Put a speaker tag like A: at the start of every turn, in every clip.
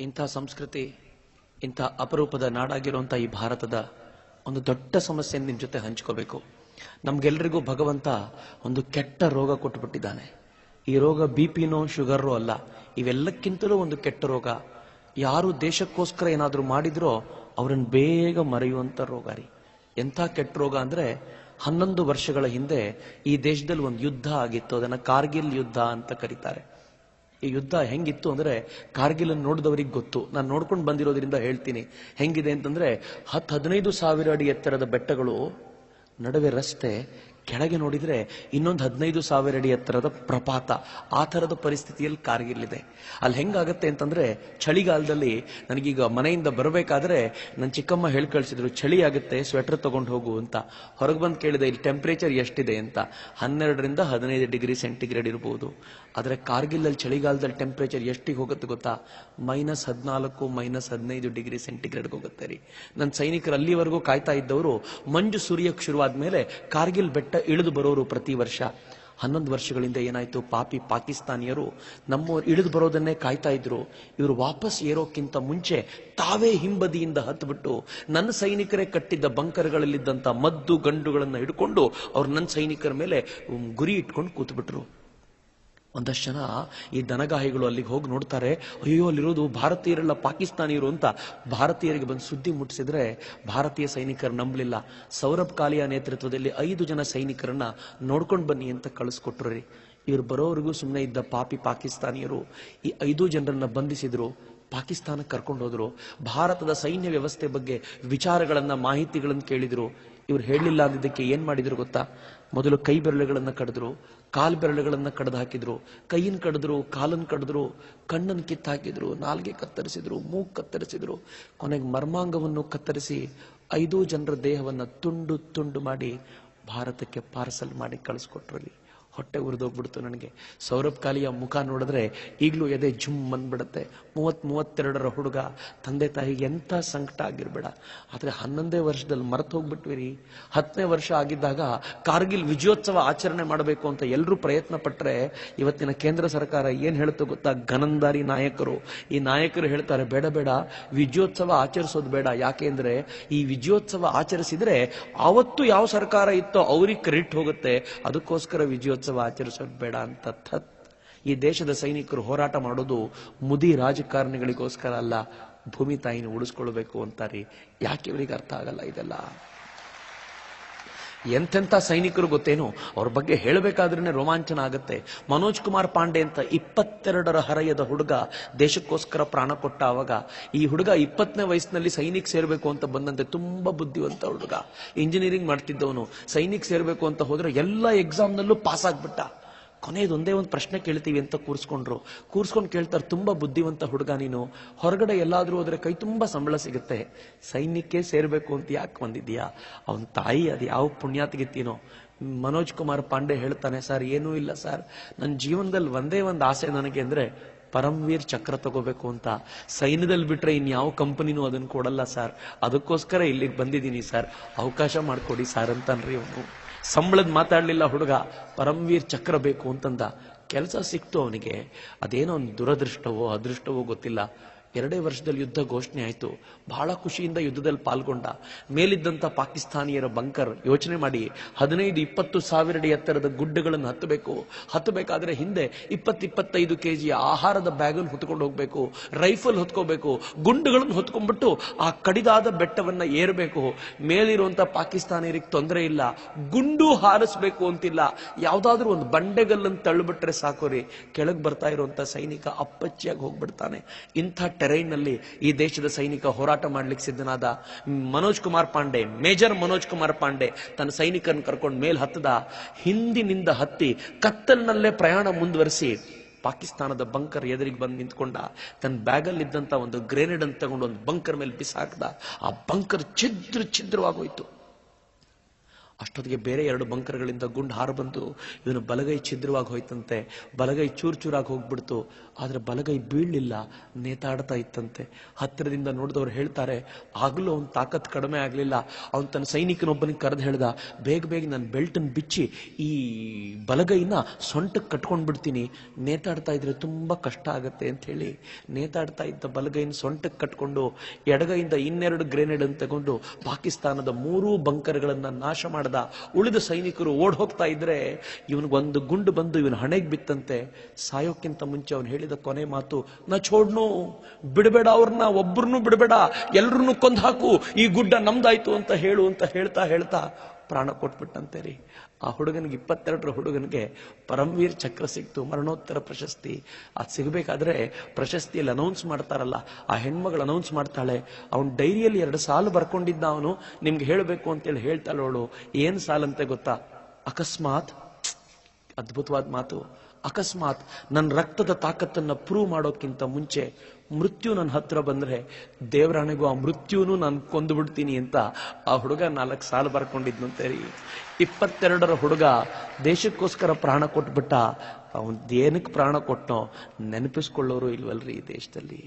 A: ಇಂಥ ಸಂಸ್ಕೃತಿ, ಇಂಥ ಅಪರೂಪದ ನಾಡಾಗಿರುವಂಥ ಈ ಭಾರತದ ಒಂದು ದೊಡ್ಡ ಸಮಸ್ಯೆ ನಿಮ್ಮ ಜೊತೆ ಹಂಚ್ಕೋಬೇಕು. ನಮ್ಗೆಲ್ರಿಗೂ ಭಗವಂತ ಒಂದು ಕೆಟ್ಟ ರೋಗ ಕೊಟ್ಟುಬಿಟ್ಟಿದ್ದಾನೆ. ಈ ರೋಗ ಬಿಪಿನೋ ಶುಗರೋ ಅಲ್ಲ, ಇವೆಲ್ಲಕ್ಕಿಂತಲೂ ಒಂದು ಕೆಟ್ಟ ರೋಗ. ಯಾರು ದೇಶಕ್ಕೋಸ್ಕರ ಏನಾದರೂ ಮಾಡಿದ್ರೋ ಅವರನ್ನು ಬೇಗ ಮರೆಯುವಂಥ ರೋಗ ರೀ. ಎಂಥ ಕೆಟ್ಟ ರೋಗ ಅಂದ್ರೆ 11 ವರ್ಷಗಳ ಹಿಂದೆ ಈ ದೇಶದಲ್ಲಿ ಒಂದು ಯುದ್ಧ ಆಗಿತ್ತು. ಅದನ್ನ ಕಾರ್ಗಿಲ್ ಯುದ್ಧ ಅಂತ ಕರೀತಾರೆ. ಈ ಯುದ್ಧ ಹೆಂಗಿತ್ತು ಅಂದ್ರೆ, ಕಾರ್ಗಿಲ್ ನೋಡಿದವರಿಗೆ ಗೊತ್ತು. ನಾನು ನೋಡ್ಕೊಂಡು ಬಂದಿರೋದ್ರಿಂದ ಹೇಳ್ತೀನಿ ಹೆಂಗಿದೆ ಅಂತಂದ್ರೆ, 10-15 ಸಾವಿರ ಅಡಿ ಎತ್ತರದ ಬೆಟ್ಟಗಳು, ನಡುವೆ ರಸ್ತೆ, ಕೆಳಗೆ ನೋಡಿದ್ರೆ ಇನ್ನೊಂದು 15 ಸಾವಿರ ಅಡಿ ಎತ್ತರದ ಪ್ರಪಾತ. ಆ ಥರದ ಪರಿಸ್ಥಿತಿಯಲ್ಲಿ ಕಾರ್ಗಿಲ್ ಇದೆ. ಅಲ್ಲಿ ಹೆಂಗಾಗತ್ತೆ ಅಂತಂದ್ರೆ, ಚಳಿಗಾಲದಲ್ಲಿ ನನಗೀಗ ಮನೆಯಿಂದ ಬರಬೇಕಾದ್ರೆ ನನ್ನ ಚಿಕ್ಕಮ್ಮ ಹೇಳಿ ಕಳಿಸಿದ್ರು, ಚಳಿ ಆಗುತ್ತೆ ಸ್ವೆಟರ್ ತಗೊಂಡು ಹೋಗು ಅಂತ. ಹೊರಗೆ ಬಂದು ಕೇಳಿದೆ ಇಲ್ಲಿ ಟೆಂಪರೇಚರ್ ಎಷ್ಟಿದೆ ಅಂತ. 12ರಿಂದ 15 ಡಿಗ್ರಿ ಸೆಂಟಿಗ್ರೇಡ್ ಇರಬಹುದು. ಆದರೆ ಕಾರ್ಗಿಲ್ಲಲ್ಲಿ ಚಳಿಗಾಲದಲ್ಲಿ ಟೆಂಪರೇಚರ್ ಎಷ್ಟಿಗೆ ಹೋಗುತ್ತೆ ಗೊತ್ತಾ? -14, -15 ಡಿಗ್ರಿ ಸೆಂಟಿಗ್ರೇಡ್ಗೆ ಹೋಗುತ್ತೆ ರೀ. ನನ್ನ ಸೈನಿಕರು ಅಲ್ಲಿವರೆಗೂ ಕಾಯ್ತಾ ಇದ್ದವರು ಮಂಜು ಸುರಿಯಕ್ಕೆ ಶುರುವಾದ ಮೇಲೆ ಕಾರ್ಗಿಲ್ ಬೆಟ್ಟ ಇಳಿದು ಬರೋರು ಪ್ರತಿ ವರ್ಷ. 11 ವರ್ಷಗಳಿಂದ ಏನಾಯ್ತು, ಪಾಪಿ ಪಾಕಿಸ್ತಾನಿಯರು ನಮ್ಮವರು ಇಳಿದು ಬರೋದನ್ನೇ ಕಾಯ್ತಾ ಇದ್ರು. ಇವರು ವಾಪಸ್ ಏರೋಕ್ಕಿಂತ ಮುಂಚೆ ತಾವೇ ಹಿಂಬದಿಯಿಂದ ಹತ್ಬಿಟ್ಟು ನನ್ನ ಸೈನಿಕರೇ ಕಟ್ಟಿದ್ದ ಬಂಕರ್ಗಳಲ್ಲಿದ್ದಂಥ ಮದ್ದು ಗಂಡುಗಳನ್ನು ಹಿಡ್ಕೊಂಡು ಅವ್ರು ನನ್ನ ಸೈನಿಕರ ಮೇಲೆ ಗುರಿ ಇಟ್ಕೊಂಡು ಕೂತ್ಬಿಟ್ರು. ಒಂದಷ್ಟು ಜನ ಈ ದನಗಾಹಿಗಳು ಅಲ್ಲಿಗೆ ಹೋಗಿ ನೋಡ್ತಾರೆ, ಅಯ್ಯೋ ಅಲ್ಲಿರೋದು ಭಾರತೀಯರಲ್ಲ ಪಾಕಿಸ್ತಾನಿಯರು ಅಂತ. ಭಾರತೀಯರಿಗೆ ಬಂದು ಸುದ್ದಿ ಮುಟ್ಟಿಸಿದ್ರೆ ಭಾರತೀಯ ಸೈನಿಕರು ನಂಬಲಿಲ್ಲ. ಸೌರಭ್ ಕಾಲಿಯಾ ನೇತೃತ್ವದಲ್ಲಿ 5 ಜನ ಸೈನಿಕರನ್ನ ನೋಡ್ಕೊಂಡು ಬನ್ನಿ ಅಂತ ಕಳಿಸ್ಕೊಟ್ರು ರೀ. ಇವ್ರು ಬರೋವರೆಗೂ ಸುಮ್ಮನೆ ಇದ್ದ ಪಾಪಿ ಪಾಕಿಸ್ತಾನಿಯರು ಈ 5 ಜನರನ್ನ ಬಂಧಿಸಿದ್ರು, ಪಾಕಿಸ್ತಾನಕ್ಕೆ ಕರ್ಕೊಂಡು ಹೋದ್ರು. ಭಾರತದ ಸೈನ್ಯ ವ್ಯವಸ್ಥೆ ಬಗ್ಗೆ ವಿಚಾರಗಳನ್ನ, ಮಾಹಿತಿಗಳನ್ನು ಕೇಳಿದ್ರು. ಇವ್ರು ಹೇಳಲಿಲ್ಲ ಅಂದಿದ್ದಕ್ಕೆ ಏನ್ ಮಾಡಿದ್ರು ಗೊತ್ತಾ? ಮೊದಲು ಕೈ ಬೆರಳುಗಳನ್ನ ಕಡಿದ್ರು, ಕಾಲ್ ಬೆರಳುಗಳನ್ನ ಕಡ್ದು ಹಾಕಿದ್ರು, ಕೈಯನ್ನು ಕಡಿದ್ರು, ಕಾಲನ್ನು ಕಡಿದ್ರು, ಕಣ್ಣನ್ನು ಕಿತ್ತು ಹಾಕಿದ್ರು, ನಾಲ್ಗೆ ಕತ್ತರಿಸಿದ್ರು, ಮೂಗು ಕತ್ತರಿಸಿದ್ರು, ಕೊನೆಗೆ ಮರ್ಮಾಂಗವನ್ನು ಕತ್ತರಿಸಿ 5 ಜನರ ದೇಹವನ್ನ ತುಂಡು ತುಂಡು ಮಾಡಿ ಭಾರತಕ್ಕೆ ಪಾರ್ಸಲ್ ಮಾಡಿ ಕಳಿಸ್ಕೊಟ್ರಲ್ಲಿ. ಹೊಟ್ಟೆ ಉರಿದೋಗ್ಬಿಡ್ತು ನನಗೆ. ಸೌರಭ್ ಕಾಲಿಯ ಮುಖ ನೋಡಿದ್ರೆ ಈಗಲೂ ಎದೆ ಜುಮ್ ಬಂದ್ಬಿಡುತ್ತೆ. 32 ಹುಡುಗ, ತಂದೆ ತಾಯಿಗೆ ಎಂಥ ಸಂಕಟ ಆಗಿರ್ಬೇಡ. ಆದ್ರೆ 11ನೇ ವರ್ಷದಲ್ಲಿ ಮರೆತು ಹೋಗ್ಬಿಟ್ವಿ ರೀ. 10ನೇ ವರ್ಷ ಆಗಿದ್ದಾಗ ಕಾರ್ಗಿಲ್ ವಿಜಯೋತ್ಸವ ಆಚರಣೆ ಮಾಡಬೇಕು ಅಂತ ಎಲ್ಲರೂ ಪ್ರಯತ್ನ ಪಟ್ರೆ, ಇವತ್ತಿನ ಕೇಂದ್ರ ಸರ್ಕಾರ ಏನ್ ಹೇಳುತ್ತೋ ಗೊತ್ತಾ? ಗನಂದಾರಿ ನಾಯಕರು, ಈ ನಾಯಕರು ಹೇಳ್ತಾರೆ ಬೇಡ ಬೇಡ ವಿಜಯೋತ್ಸವ ಆಚರಿಸೋದು ಬೇಡ. ಯಾಕೆಂದ್ರೆ ಈ ವಿಜಯೋತ್ಸವ ಆಚರಿಸಿದ್ರೆ ಅವತ್ತು ಯಾವ ಸರ್ಕಾರ ಇತ್ತೋ ಅವ್ರಿಗೆ ಕ್ರೆಡಿಟ್ ಹೋಗುತ್ತೆ, ಅದಕ್ಕೋಸ್ಕರ ವಿಜಯೋತ್ಸವ ಆಚರಿಸೋದು ಬೇಡ ಅಂತ. ಈ ದೇಶದ ಸೈನಿಕರು ಹೋರಾಟ ಮಾಡೋದು ಮುದಿ ರಾಜಕಾರಣಿಗಳಿಗೋಸ್ಕರ ಅಲ್ಲ, ಭೂಮಿ ತಾಯಿನ ಉಳಿಸ್ಕೊಳ್ಬೇಕು ಅಂತಾರಿ. ಯಾಕೆ ಇವರಿಗೆ ಅರ್ಥ ಆಗಲ್ಲ ಇದೆಲ್ಲ? ಎಂತೆಂಥ ಸೈನಿಕರು ಗೊತ್ತೇನು? ಅವ್ರ ಬಗ್ಗೆ ಹೇಳಬೇಕಾದ್ರೇನೆ ರೋಮಾಂಚನ ಆಗುತ್ತೆ. ಮನೋಜ್ ಕುಮಾರ್ ಪಾಂಡೆ ಅಂತ 22ರ ಹರೆಯದ ಹುಡುಗ ದೇಶಕ್ಕೋಸ್ಕರ ಪ್ರಾಣ ಕೊಟ್ಟ. ಅವಾಗ ಈ ಹುಡುಗ 20ನೇ ವಯಸ್ಸಿನಲ್ಲಿ ಸೈನಿಕ್ ಸೇರ್ಬೇಕು ಅಂತ ಬಂದಂತೆ, ತುಂಬಾ ಬುದ್ಧಿವಂತ ಹುಡುಗ, ಇಂಜಿನಿಯರಿಂಗ್ ಮಾಡ್ತಿದ್ದವನು. ಸೈನಿಕ್ ಸೇರ್ಬೇಕು ಅಂತ ಹೋದ್ರೆ ಎಲ್ಲ ಎಕ್ಸಾಮ್ನಲ್ಲೂ ಪಾಸ್ ಆಗ್ಬಿಟ್ಟ. ಕೊನೆಯದೊಂದೇ ಒಂದು ಪ್ರಶ್ನೆ ಕೇಳ್ತೀವಿ ಅಂತ ಕೂರ್ಸ್ಕೊಂಡು ಕೇಳ್ತಾರೆ, ತುಂಬಾ ಬುದ್ಧಿವಂತ ಹುಡುಗ ನೀನು, ಹೊರಗಡೆ ಎಲ್ಲಾದ್ರೂ ಹೋದ್ರೆ ಕೈ ತುಂಬಾ ಸಂಬಳ ಸಿಗುತ್ತೆ, ಸೈನ್ಯಕ್ಕೆ ಸೇರ್ಬೇಕು ಅಂತ ಯಾಕೆ ಬಂದಿದ್ಯಾ? ಅವನ ತಾಯಿ ಅದು ಯಾವ ಪುಣ್ಯಾತ್ಗಿತ್ತೀನೋ. ಮನೋಜ್ ಕುಮಾರ್ ಪಾಂಡೆ ಹೇಳ್ತಾನೆ, ಸರ್ ಏನೂ ಇಲ್ಲ ಸರ್, ನನ್ನ ಜೀವನದಲ್ಲಿ ಒಂದೇ ಒಂದು ಆಸೆ ನನಗೆ ಅಂದ್ರೆ ಪರಮವೀರ್ ಚಕ್ರ ತಗೋಬೇಕು ಅಂತ. ಸೈನ್ಯದಲ್ಲಿ ಬಿಟ್ರೆ ಇನ್ಯಾವ ಕಂಪನಿನೂ ಅದನ್ನು ಕೊಡಲ್ಲ ಸರ್, ಅದಕ್ಕೋಸ್ಕರ ಇಲ್ಲಿಗೆ ಬಂದಿದ್ದೀನಿ ಸರ್, ಅವಕಾಶ ಮಾಡ್ಕೊಡಿ ಸರ್ ಅಂತನ್ರಿ ಅವನು. ಸಂಬಳದ ಮಾತಾಡ್ಲಿಲ್ಲ ಹುಡುಗ, ಪರಮವೀರ್ ಚಕ್ರ ಬೇಕು ಅಂತಂದ. ಕೆಲಸ ಸಿಕ್ತು ಅವನಿಗೆ. ಅದೇನೋ ಒಂದು ದುರದೃಷ್ಟವೋ ಅದೃಷ್ಟವೋ ಗೊತ್ತಿಲ್ಲ. 2 ವರ್ಷದಲ್ಲಿ ಯುದ್ಧ ಘೋಷಣೆ ಆಯ್ತು. ಬಹಳ ಖುಷಿಯಿಂದ ಯುದ್ಧದಲ್ಲಿ ಪಾಲ್ಗೊಂಡ. ಮೇಲಿದ್ದಂತ ಪಾಕಿಸ್ತಾನಿಯರ ಬಂಕರ್, ಯೋಚನೆ ಮಾಡಿ, 15-20 ಸಾವಿರ ಅಡಿ ಎತ್ತರದ ಗುಡ್ಡಗಳನ್ನು ಹತ್ತಬೇಕಾದ್ರೆ ಹಿಂದೆ 20-25 ಕೆಜಿ ಆಹಾರದ ಬ್ಯಾಗನ್ನು ಹೊತ್ಕೊಂಡು ಹೋಗ್ಬೇಕು, ರೈಫಲ್ ಹೊತ್ಕೋಬೇಕು, ಗುಂಡುಗಳನ್ನು ಹೊತ್ಕೊಂಡ್ಬಿಟ್ಟು ಆ ಕಡಿದಾದ ಬೆಟ್ಟವನ್ನ ಏರಬೇಕು. ಮೇಲಿರುವಂತ ಪಾಕಿಸ್ತಾನಿಯರಿಗೆ ತೊಂದರೆ ಇಲ್ಲ, ಗುಂಡು ಹಾರಿಸ್ಬೇಕು ಅಂತಿಲ್ಲ, ಯಾವ್ದಾದ್ರೂ ಒಂದು ಬಂಡೆಗಲ್ಲನ್ನು ತಳ್ಳಿಬಿಟ್ರೆ ಸಾಕೋರಿ, ಕೆಳಗೆ ಬರ್ತಾ ಇರುವಂತ ಸೈನಿಕ ಅಪ್ಪಚ್ಚಿಯಾಗಿ ಹೋಗ್ಬಿಡ್ತಾನೆ. ಇಂಥ ಟೆರೈನ್ ನಲ್ಲಿ ಈ ದೇಶದ ಸೈನಿಕ ಹೋರಾಟ ಮಾಡ್ಲಿಕ್ಕೆ ಸಿದ್ಧನಾದ. ಮೇಜರ್ ಮನೋಜ್ ಕುಮಾರ್ ಪಾಂಡೆ ತನ್ನ ಸೈನಿಕರನ್ನು ಕರ್ಕೊಂಡು ಮೇಲ್ ಹತ್ತದ. ಹಿಂದಿನಿಂದ ಹತ್ತಿ ಕತ್ತಲಿನಲ್ಲೇ ಪ್ರಯಾಣ ಮುಂದುವರಿಸಿ ಪಾಕಿಸ್ತಾನದ ಬಂಕರ್ ಎದುರಿಗೆ ಬಂದು ನಿಂತ್ಕೊಂಡ. ತನ್ನ ಬ್ಯಾಗಲ್ಲಿ ಇದ್ದಂತ ಒಂದು ಗ್ರೆನೇಡ್ ಅಂತ ತಗೊಂಡು ಒಂದು ಬಂಕರ್ ಮೇಲೆ ಬಿಸಾಕ್ದ. ಆ ಬಂಕರ್ ಛಿದ್ರವಾಗೋಯ್ತು. ಅಷ್ಟೊತ್ತಿಗೆ ಬೇರೆ 2 ಬಂಕರ್ಗಳಿಂದ ಗುಂಡು ಹಾರು ಬಂದು ಇವನು ಬಲಗೈ ಛಿದ್ರವಾಗಿ ಹೋಯ್ತಂತೆ. ಬಲಗೈ ಚೂರಾಗಿ ಹೋಗ್ಬಿಡ್ತು. ಆದ್ರೆ ಬಲಗೈ ಬೀಳಲಿಲ್ಲ, ನೇತಾಡ್ತಾ ಇತ್ತಂತೆ. ಹತ್ತಿರದಿಂದ ನೋಡಿದವ್ರು ಹೇಳ್ತಾರೆ, ಆಗ್ಲೂ ಅವನ ತಾಕತ್ ಕಡಿಮೆ ಆಗ್ಲಿಲ್ಲ. ಅವನ್ ತನ್ನ ಸೈನಿಕನೊಬ್ಬನಿಗೆ ಕರೆದು ಹೇಳ್ದ, ಬೇಗ ನನ್ನ ಬೆಲ್ಟನ್ ಬಿಚ್ಚಿ ಈ ಬಲಗೈನ ಸೊಂಟಕ್ಕೆ ಕಟ್ಕೊಂಡ್ ಬಿಡ್ತೀನಿ, ನೇತಾಡ್ತಾ ಇದ್ರೆ ತುಂಬಾ ಕಷ್ಟ ಆಗತ್ತೆ ಅಂತ ಹೇಳಿ ನೇತಾಡ್ತಾ ಇದ್ದ ಬಲಗೈನ ಸೊಂಟಕ್ಕೆ ಕಟ್ಕೊಂಡು ಎಡಗೈಯಿಂದ 2 ಗ್ರೆನೇಡ್ ಅನ್ನು ತಗೊಂಡು ಪಾಕಿಸ್ತಾನದ 3 ಬಂಕರ್ಗಳನ್ನ ನಾಶ ಮಾಡಿದ. ಉಳಿದ ಸೈನಿಕರು ಓಡ್ ಹೋಗ್ತಾ ಇದ್ರೆ ಇವನಿಗೊಂದು ಗುಂಡು ಬಂದು ಇವನ ಹಣೆಗೆ ಬಿತ್ತಂತೆ. ಸಾಯೋಕ್ಕಿಂತ ಮುಂಚೆ ಅವನು ಹೇಳಿದ ಕೊನೆ ಮಾತು, ನಾ ಛೋಡ್ನು, ಬಿಡಬೇಡ ಅವ್ರನ್ನ, ಒಬ್ಬರನ್ನು ಬಿಡಬೇಡ, ಎಲ್ರನ್ನೂ ಕೊಂದು ಹಾಕು, ಈ ಗುಡ್ಡ ನಮ್ದಾಯ್ತು ಅಂತ ಹೇಳು ಅಂತ ಹೇಳ್ತಾ ಪ್ರಾಣ ಕೊಟ್ಬಿಟ್ಟಂತೆ ರೀ. ಆ ಹುಡುಗನಿಗೆ 22ರ ಹುಡುಗನಿಗೆ ಪರಮವೀರ್ ಚಕ್ರ ಸಿಕ್ತು, ಮರಣೋತ್ತರ ಪ್ರಶಸ್ತಿ. ಅದು ಸಿಗಬೇಕಾದ್ರೆ ಪ್ರಶಸ್ತಿಯಲ್ಲಿ ಅನೌನ್ಸ್ ಮಾಡ್ತಾರಲ್ಲ, ಆ ಹೆಣ್ಮಗಳು ಅನೌನ್ಸ್ ಮಾಡ್ತಾಳೆ. ಅವನ್ ಡೈರಿಯಲ್ಲಿ 2 ಸಾಲು ಬರ್ಕೊಂಡಿದ್ದ, ಅವನು ನಿಮ್ಗೆ ಹೇಳಬೇಕು ಅಂತೇಳಿ ಹೇಳ್ತಾಳೆ ಅವಳು. ಏನ್ ಸಾಲಂತೆ ಗೊತ್ತಾ? ಅಕಸ್ಮಾತ್, ಅದ್ಭುತವಾದ ಮಾತು, ಅಕಸ್ಮಾತ್ ನನ್ನ ರಕ್ತದ ತಾಕತ್ತನ್ನ ಪ್ರೂವ್ ಮಾಡೋಕ್ಕಿಂತ ಮುಂಚೆ ಮೃತ್ಯು ನನ್ನ ಹತ್ರ ಬಂದ್ರೆ ದೇವರಾಣೆಗೂ ಆ ಮೃತ್ಯುನು ನಾನು ಕೊಂದು ಬಿಡ್ತೀನಿ ಅಂತ ಆ ಹುಡುಗ 4 ಸಾಲು ಬರ್ಕೊಂಡಿದ್ನಂತೆ ರೀ. 22ರ ಹುಡುಗ ದೇಶಕ್ಕೋಸ್ಕರ ಪ್ರಾಣ ಕೊಟ್ಬಿಟ್ಟ. ಅವನ್ ಏನಕ್ಕೆ ಪ್ರಾಣ ಕೊಟ್ಟನೋ ನೆನಪಿಸ್ಕೊಳ್ಳೋರು ಇಲ್ವಲ್ರಿ ಈ ದೇಶದಲ್ಲಿ.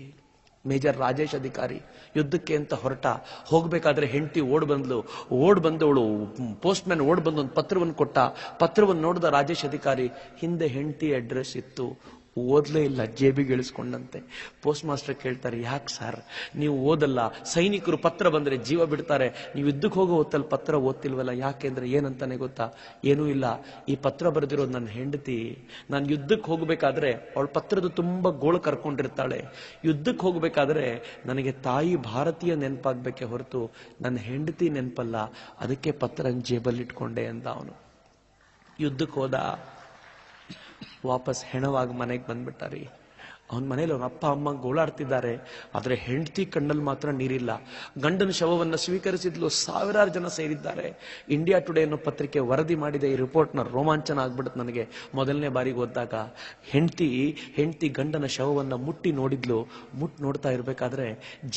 A: ಮೇಜರ್ ರಾಜೇಶ್ ಅಧಿಕಾರಿ ಯುದ್ಧಕ್ಕೆ ಅಂತ ಹೊರಟ. ಹೋಗ್ಬೇಕಾದ್ರೆ ಹೆಂಡತಿ ಓಡ್ ಬಂದವಳು ಪೋಸ್ಟ್ ಮ್ಯಾನ್ ಓಡ್ ಬಂದು ಒಂದು ಪತ್ರವನ್ನು ಕೊಟ್ಟ. ಪತ್ರವನ್ನು ನೋಡಿದ ರಾಜೇಶ್ ಅಧಿಕಾರಿ, ಹಿಂದೆ ಹೆಂಡತಿ ಅಡ್ರೆಸ್ ಇತ್ತು, ಓದ್ಲೇ ಇಲ್ಲ, ಜೇಬಿಗೆ ಇಳಿಸ್ಕೊಂಡಂತೆ. ಪೋಸ್ಟ್ ಮಾಸ್ಟರ್ ಕೇಳ್ತಾರೆ, ಯಾಕೆ ಸರ್ ನೀವು ಓದಲ್ಲ? ಸೈನಿಕರು ಪತ್ರ ಬಂದ್ರೆ ಜೀವ ಬಿಡ್ತಾರೆ, ನೀವು ಯುದ್ಧಕ್ಕೆ ಹೋಗೋ ಹೊತ್ತಲ್ಲಿ ಪತ್ರ ಓದ್ತಿಲ್ವಲ್ಲ, ಯಾಕೆಂದ್ರೆ ಏನಂತಾನೆ ಗೊತ್ತಾ? ಏನೂ ಇಲ್ಲ, ಈ ಪತ್ರ ಬರೆದಿರೋದು ನನ್ನ ಹೆಂಡತಿ. ನಾನು ಯುದ್ಧಕ್ಕೆ ಹೋಗ್ಬೇಕಾದ್ರೆ ಅವಳ ಪತ್ರದ ತುಂಬಾ ಗೋಳು ಕರ್ಕೊಂಡಿರ್ತಾಳೆ. ಯುದ್ಧಕ್ಕೆ ಹೋಗ್ಬೇಕಾದ್ರೆ ನನಗೆ ತಾಯಿ ಭಾರತೀಯ ನೆನಪಾಗ್ಬೇಕೆ ಹೊರತು ನನ್ನ ಹೆಂಡತಿ ನೆನಪಲ್ಲ, ಅದಕ್ಕೆ ಪತ್ರ ಜೇಬಲ್ಲಿ ಇಟ್ಕೊಂಡೆ ಅಂತ ಅವನು. ಯುದ್ಧಕ್ಕೆ ಹೋದ, ವಾಪಸ್ ಹೆಣವಾಗಿ ಮನೆಗೆ ಬಂದ್ಬಿಟ್ಟಾರಿ. ಅವನ ಮನೇಲಿ ಅವನ ಅಪ್ಪ ಅಮ್ಮ ಗೋಳಾಡ್ತಿದ್ದಾರೆ, ಆದ್ರೆ ಹೆಂಡತಿ ಕಣ್ಣಲ್ಲಿ ಮಾತ್ರ ನೀರಿಲ್ಲ. ಗಂಡನ ಶವವನ್ನು ಸ್ವೀಕರಿಸಿದ್ಲು, 1000 ಜನ ಸೇರಿದ್ದಾರೆ. ಇಂಡಿಯಾ ಟುಡೇ ಅನ್ನೋ ಪತ್ರಿಕೆ ವರದಿ ಮಾಡಿದೆ ಈ ರಿಪೋರ್ಟ್ನ. ರೋಮಾಂಚನ ಆಗ್ಬಿಡುತ್ತೆ ನನಗೆ ಮೊದಲನೇ ಬಾರಿಗೆ ಓದಿದಾಗ. ಹೆಂಡತಿ ಗಂಡನ ಶವವನ್ನು ಮುಟ್ಟಿ ನೋಡಿದ್ಲು. ನೋಡ್ತಾ ಇರ್ಬೇಕಾದ್ರೆ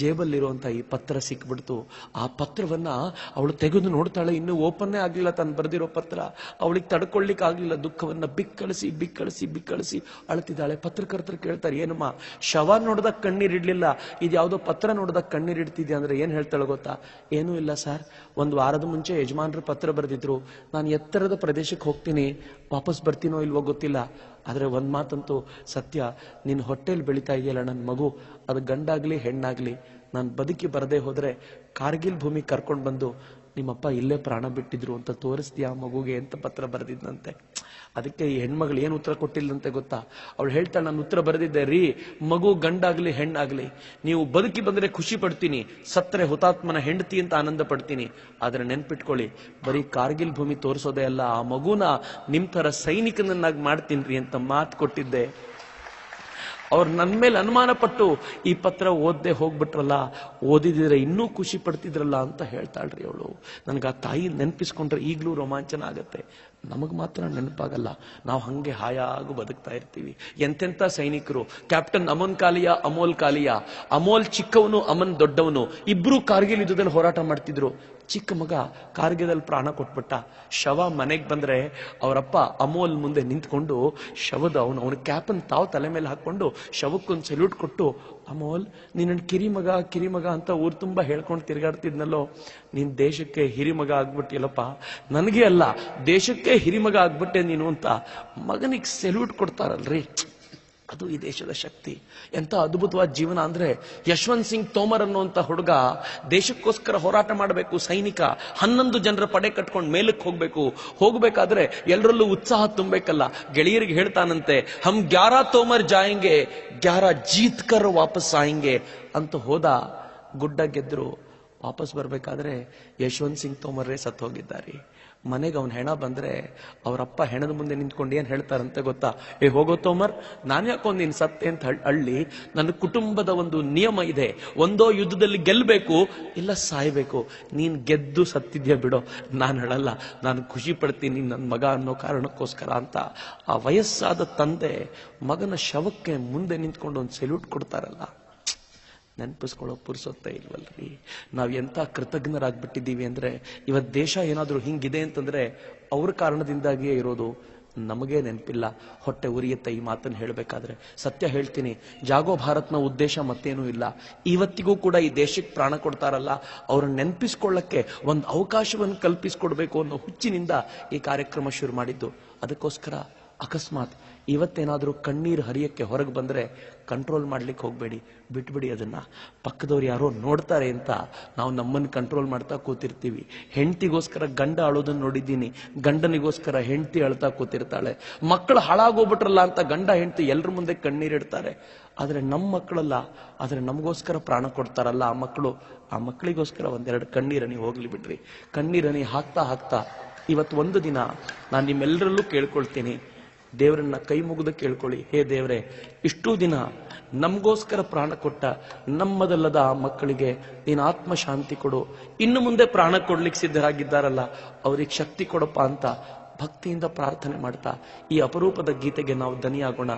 A: ಜೇಬಲ್ಲಿರುವಂತ ಈ ಪತ್ರ ಸಿಕ್ಬಿಡ್ತು. ಆ ಪತ್ರವನ್ನ ಅವಳು ತೆಗೆದು ನೋಡ್ತಾಳೆ, ಇನ್ನೂ ಓಪನ್ನೇ ಆಗ್ಲಿಲ್ಲ ತಾನು ಬರೆದಿರೋ ಪತ್ರ. ಅವಳಿಗೆ ತಡ್ಕೊಳ್ಳಿಕ್ ಆಗ್ಲಿಲ್ಲ, ದುಃಖವನ್ನ ಬಿಕ್ಕಳಿಸಿ ಅಳ್ತಿದ್ದಾಳೆ. ಪತ್ರಕರ್ತರು ಕೇಳ್ತಾರೆ, ಏನಮ್ಮ ಶವ ನೋಡ್ದಾಗ ಕಣ್ಣೀರಿಡ್ಲಿಲ್ಲ, ಇದ್ಯಾವುದೋ ಪತ್ರ ನೋಡ್ದಾಗ ಕಣ್ಣೀರಿಡ್ತಿದ್ಯಾ ಅಂದ್ರೆ ಏನ್ ಹೇಳ್ತಾಳೆ ಗೊತ್ತಾ? ಏನೂ ಇಲ್ಲ ಸರ್, 1 ವಾರದ ಮುಂಚೆ ಯಜಮಾನರು ಪತ್ರ ಬರೆದಿದ್ರು, ನಾನು ಎತ್ತರದ ಪ್ರದೇಶಕ್ಕೆ ಹೋಗ್ತೀನಿ, ವಾಪಸ್ ಬರ್ತೀನೋ ಇಲ್ವೋ ಗೊತ್ತಿಲ್ಲ, ಆದ್ರೆ ಒಂದ್ ಮಾತಂತೂ ಸತ್ಯ, ನಿನ್ ಹೊಟ್ಟೆಲ್ ಬೆಳೀತಾ ಇದೆಯಲ್ಲ ನನ್ನ ಮಗು, ಅದು ಗಂಡಾಗ್ಲಿ ಹೆಣ್ಣಾಗ್ಲಿ, ನಾನು ಬದುಕಿ ಬರದೇ ಹೋದ್ರೆ ಕಾರ್ಗಿಲ್ ಭೂಮಿ ಕರ್ಕೊಂಡು ಬಂದು ನಿಮ್ಮಪ್ಪ ಇಲ್ಲೇ ಪ್ರಾಣ ಬಿಟ್ಟಿದ್ರು ಅಂತ ತೋರಿಸ್ತೀಯಾ ಮಗುಗೆ ಅಂತ ಪತ್ರ ಬರೆದಿದ್ದಂತೆ. ಅದಕ್ಕೆ ಈ ಹೆಣ್ಮಗಳು ಏನು ಉತ್ತರ ಕೊಟ್ಟಿಲ್ಲಂತೆ ಗೊತ್ತಾ? ಅವಳು ಹೇಳ್ತಾಳೆ, ನಾನು ಉತ್ತರ ಬರೆದಿದ್ದೆ ರೀ, ಮಗು ಗಂಡಾಗ್ಲಿ ಹೆಣ್ಣಾಗ್ಲಿ, ನೀವು ಬದುಕಿ ಬಂದ್ರೆ ಖುಷಿ ಪಡ್ತೀನಿ, ಸತ್ತರೆ ಹುತಾತ್ಮನ ಹೆಂಡತಿ ಅಂತ ಆನಂದ ಪಡ್ತೀನಿ, ಆದ್ರೆ ನೆನ್ಪಿಟ್ಕೊಳ್ಳಿ, ಬರೀ ಕಾರ್ಗಿಲ್ ಭೂಮಿ ತೋರಿಸೋದೇ ಅಲ್ಲ, ಆ ಮಗುನ ನಿಮ್ ತರ ಸೈನಿಕನನ್ನಾಗಿ ಮಾಡ್ತೀನಿ ಅಂತ ಮಾತು ಕೊಟ್ಟಿದ್ದೆ. ಅವ್ರು ನನ್ನ ಮೇಲೆ ಅನುಮಾನ ಪಟ್ಟು ಈ ಪತ್ರ ಓದದೆ ಹೋಗ್ಬಿಟ್ರಲ್ಲ, ಓದಿದ್ರೆ ಇನ್ನೂ ಖುಷಿ ಪಡ್ತಿದ್ರಲ್ಲ ಅಂತ ಹೇಳ್ತಾಳ್ರಿ ಅವಳು. ನನ್ಗೆ ಆ ತಾಯಿ ನೆನಪಿಸ್ಕೊಂಡ್ರೆ ಈಗಲೂ ರೋಮಾಂಚನ ಆಗತ್ತೆ. ನಮಗ್ ಮಾತ್ರ ನೆನಪಾಗಲ್ಲ, ನಾವು ಹಂಗೆ ಹಾಯಾಗಿ ಬದುಕ್ತಾ ಇರ್ತೀವಿ. ಎಂತೆಂತ ಸೈನಿಕರು, ಕ್ಯಾಪ್ಟನ್ ಅಮನ್ ಕಾಲಿಯಾ, ಅಮೋಲ್ ಕಾಲಿಯಾ. ಅಮೋಲ್ ಚಿಕ್ಕವನು, ಅಮನ್ ದೊಡ್ಡವನು, ಇಬ್ರು ಕಾರ್ಗಿಲ್ ಯುದ್ಧದಲ್ಲಿ ಹೋರಾಟ ಮಾಡ್ತಿದ್ರು. ಚಿಕ್ಕ ಮಗ ಕಾರ್ಗಿಲದಲ್ಲಿ ಪ್ರಾಣ ಕೊಟ್ಬಿಟ್ಟ. ಶವ ಮನೆಗೆ ಬಂದ್ರೆ ಅವರಪ್ಪ ಅಮೋಲ್ ಮುಂದೆ ನಿಂತ್ಕೊಂಡು ಶವದ ಅವನ ಕ್ಯಾಪನ್ ತಾವು ತಲೆ ಮೇಲೆ ಹಾಕೊಂಡು ಶವಕ್ಕೊಂದು ಸೆಲ್ಯೂಟ್ ಕೊಟ್ಟು, ಅಮೋಲ್ ನೀನ್ ಕಿರಿಮಗ ಅಂತ ಊರ್ ತುಂಬಾ ಹೇಳ್ಕೊಂಡು ತಿರ್ಗಾಡ್ತಿದ್ನಲ್ಲೋ, ನೀನ್ ದೇಶಕ್ಕೆ ಹಿರಿಮಗ ಆಗ್ಬಿಟ್ಟಿಲ್ಲಪ್ಪ, ನನಗೆ ಅಲ್ಲ ದೇಶಕ್ಕೆ ಹಿರಿಮಗ ಆಗ್ಬಿಟ್ಟೆ ನೀನು ಅಂತ ಮಗನಿಗೆ ಸೆಲ್ಯೂಟ್ ಕೊಡ್ತಾರಲ್ರಿ. ಅದು ಈ ದೇಶದ ಶಕ್ತಿ. ಎಂತ ಅದ್ಭುತವಾದ ಜೀವನ ಅಂದ್ರೆ, ಯಶವಂತ್ ಸಿಂಗ್ ತೋಮರ್ ಅನ್ನುವಂತ ಹುಡುಗ ದೇಶಕ್ಕೋಸ್ಕರ ಹೋರಾಟ ಮಾಡಬೇಕು, ಸೈನಿಕ, 11 ಜನರ ಪಡೆ ಕಟ್ಕೊಂಡು ಮೇಲಕ್ಕೆ ಹೋಗ್ಬೇಕಾದ್ರೆ ಎಲ್ಲರಲ್ಲೂ ಉತ್ಸಾಹ ತುಂಬಬೇಕಲ್ಲ. ಗೆಳೆಯರಿಗೆ ಹೇಳ್ತಾನಂತೆ, ಹಮ್ 11 ತೋಮರ್ ಜಾಯಂಗೆ, 11 ಜೀತ್ ಕರ್ ವಾಪಸ್ ಆಯಂಗೆ ಅಂತ ಹೋದ. ಗುಡ್ಡ ಗೆದ್ರು. ವಾಪಸ್ ಬರ್ಬೇಕಾದ್ರೆ ಯಶವಂತ್ ಸಿಂಗ್ ತೋಮರ್ರೇ ಸತ್ತು ಹೋಗಿದ್ದಾರೆ. ಮನೆಗೆ ಅವನ ಹೆಣ ಬಂದ್ರೆ ಅವರಪ್ಪ ಹೆಣದ ಮುಂದೆ ನಿಂತ್ಕೊಂಡು ಏನ್ ಹೇಳ್ತಾರಂತೆ ಗೊತ್ತಾ? ಹೋಗೋ ತೋಮರ್, ನಾನು ಯಾಕೊಂದು ನೀನ್ ಸತ್ತೆ ಅಂತ ಹಳ್ಳಿ, ನನ್ನ ಕುಟುಂಬದ ಒಂದು ನಿಯಮ ಇದೆ, ಒಂದೋ ಯುದ್ಧದಲ್ಲಿ ಗೆಲ್ಲಬೇಕು ಇಲ್ಲ ಸಾಯ್ಬೇಕು, ನೀನ್ ಗೆದ್ದು ಸತ್ತಿದ್ಯಾ ಬಿಡೋ, ನಾನು ಹೇಳಲ್ಲ, ನಾನು ಖುಷಿ ಪಡ್ತೀನಿ ನನ್ನ ಮಗ ಅನ್ನೋ ಕಾರಣಕ್ಕೋಸ್ಕರ ಅಂತ ಆ ವಯಸ್ಸಾದ ತಂದೆ ಮಗನ ಶವಕ್ಕೆ ಮುಂದೆ ನಿಂತ್ಕೊಂಡು ಒಂದು ಸೆಲ್ಯೂಟ್ ಕೊಡ್ತಾರಲ್ಲ. ನೆನಪಿಸ್ಕೊಳ್ಳೋ ಪುರ್ಸೊತ್ತೇ ಇಲ್ವಲ್ರಿ. ನಾವ್ ಎಂತ ಕೃತಜ್ಞರಾಗ್ಬಿಟ್ಟಿದ್ದೀವಿ ಅಂದ್ರೆ, ಇವತ್ ದೇಶ ಏನಾದ್ರೂ ಹಿಂಗಿದೆ ಅಂತಂದ್ರೆ ಅವ್ರ ಕಾರಣದಿಂದಾಗಿಯೇ ಇರೋದು. ನಮಗೆ ನೆನಪಿಲ್ಲ. ಹೊಟ್ಟೆ ಉರಿಯುತ್ತೆ ಈ ಮಾತನ್ನು ಹೇಳಬೇಕಾದ್ರೆ. ಸತ್ಯ ಹೇಳ್ತೀನಿ, ಜಾಗೋ ಭಾರತ್ನ ಉದ್ದೇಶ ಮತ್ತೇನೂ ಇಲ್ಲ. ಇವತ್ತಿಗೂ ಕೂಡ ಈ ದೇಶಕ್ಕೆ ಪ್ರಾಣ ಕೊಡ್ತಾರಲ್ಲ, ಅವ್ರನ್ನ ನೆನಪಿಸ್ಕೊಳ್ಳಕ್ಕೆ ಒಂದು ಅವಕಾಶವನ್ನು ಕಲ್ಪಿಸ್ಕೊಡ್ಬೇಕು ಅನ್ನೋ ಹುಚ್ಚಿನಿಂದ ಈ ಕಾರ್ಯಕ್ರಮ ಶುರು ಮಾಡಿದ್ದು. ಅದಕ್ಕೋಸ್ಕರ ಅಕಸ್ಮಾತ್ ಇವತ್ತೇನಾದ್ರೂ ಕಣ್ಣೀರು ಹರಿಯಕ್ಕೆ ಹೊರಗೆ ಬಂದ್ರೆ ಕಂಟ್ರೋಲ್ ಮಾಡ್ಲಿಕ್ಕೆ ಹೋಗ್ಬೇಡಿ, ಬಿಟ್ಬಿಡಿ ಅದನ್ನ. ಪಕ್ಕದವ್ರು ಯಾರೋ ನೋಡ್ತಾರೆ ಅಂತ ನಾವು ನಮ್ಮನ್ನು ಕಂಟ್ರೋಲ್ ಮಾಡ್ತಾ ಕೂತಿರ್ತೀವಿ. ಹೆಂಡತಿಗೋಸ್ಕರ ಗಂಡ ಅಳೋದನ್ನ ನೋಡಿದ್ದೀನಿ, ಗಂಡನಿಗೋಸ್ಕರ ಹೆಂಡತಿ ಅಳ್ತಾ ಕೂತಿರ್ತಾಳೆ. ಮಕ್ಕಳು ಹಾಳಾಗೋಗ್ಬಿಟ್ರಲ್ಲ ಅಂತ ಗಂಡ ಹೆಂಡತಿ ಎಲ್ರ ಮುಂದೆ ಕಣ್ಣೀರಿಡ್ತಾರೆ. ಆದ್ರೆ ನಮ್ಮ ಮಕ್ಕಳಲ್ಲ, ಆದ್ರೆ ನಮಗೋಸ್ಕರ ಪ್ರಾಣ ಕೊಡ್ತಾರಲ್ಲ ಆ ಮಕ್ಕಳಿಗೋಸ್ಕರ ಒಂದೆರಡು ಕಣ್ಣೀರನಿ ಹೋಗ್ಲಿ ಬಿಡ್ರಿ. ಕಣ್ಣೀರನಿ ಹಾಕ್ತಾ ಹಾಕ್ತಾ ಇವತ್ತು ಒಂದು ದಿನ ನಾನು ನಿಮ್ಮೆಲ್ಲರಲ್ಲೂ ಕೇಳ್ಕೊಳ್ತೀನಿ, ದೇವರನ್ನ ಕೈ ಮುಗಿದು ಕೇಳ್ಕೊಳ್ಳಿ, ಹೇ ದೇವ್ರೆ, ಇಷ್ಟೂ ದಿನ ನಮಗೋಸ್ಕರ ಪ್ರಾಣ ಕೊಟ್ಟ ನಮ್ಮದಲ್ಲದ ಆ ಮಕ್ಕಳಿಗೆ ನೀನು ಆತ್ಮ ಶಾಂತಿ ಕೊಡು. ಇನ್ನು ಮುಂದೆ ಪ್ರಾಣ ಕೊಡ್ಲಿಕ್ಕೆ ಸಿದ್ಧರಾಗಿದ್ದಾರಲ್ಲ, ಅವ್ರಿಗೆ ಶಕ್ತಿ ಕೊಡಪ್ಪ ಅಂತ ಭಕ್ತಿಯಿಂದ ಪ್ರಾರ್ಥನೆ ಮಾಡ್ತಾ ಈ ಅಪರೂಪದ ಗೀತೆಗೆ ನಾವು ದನಿಯಾಗೋಣ.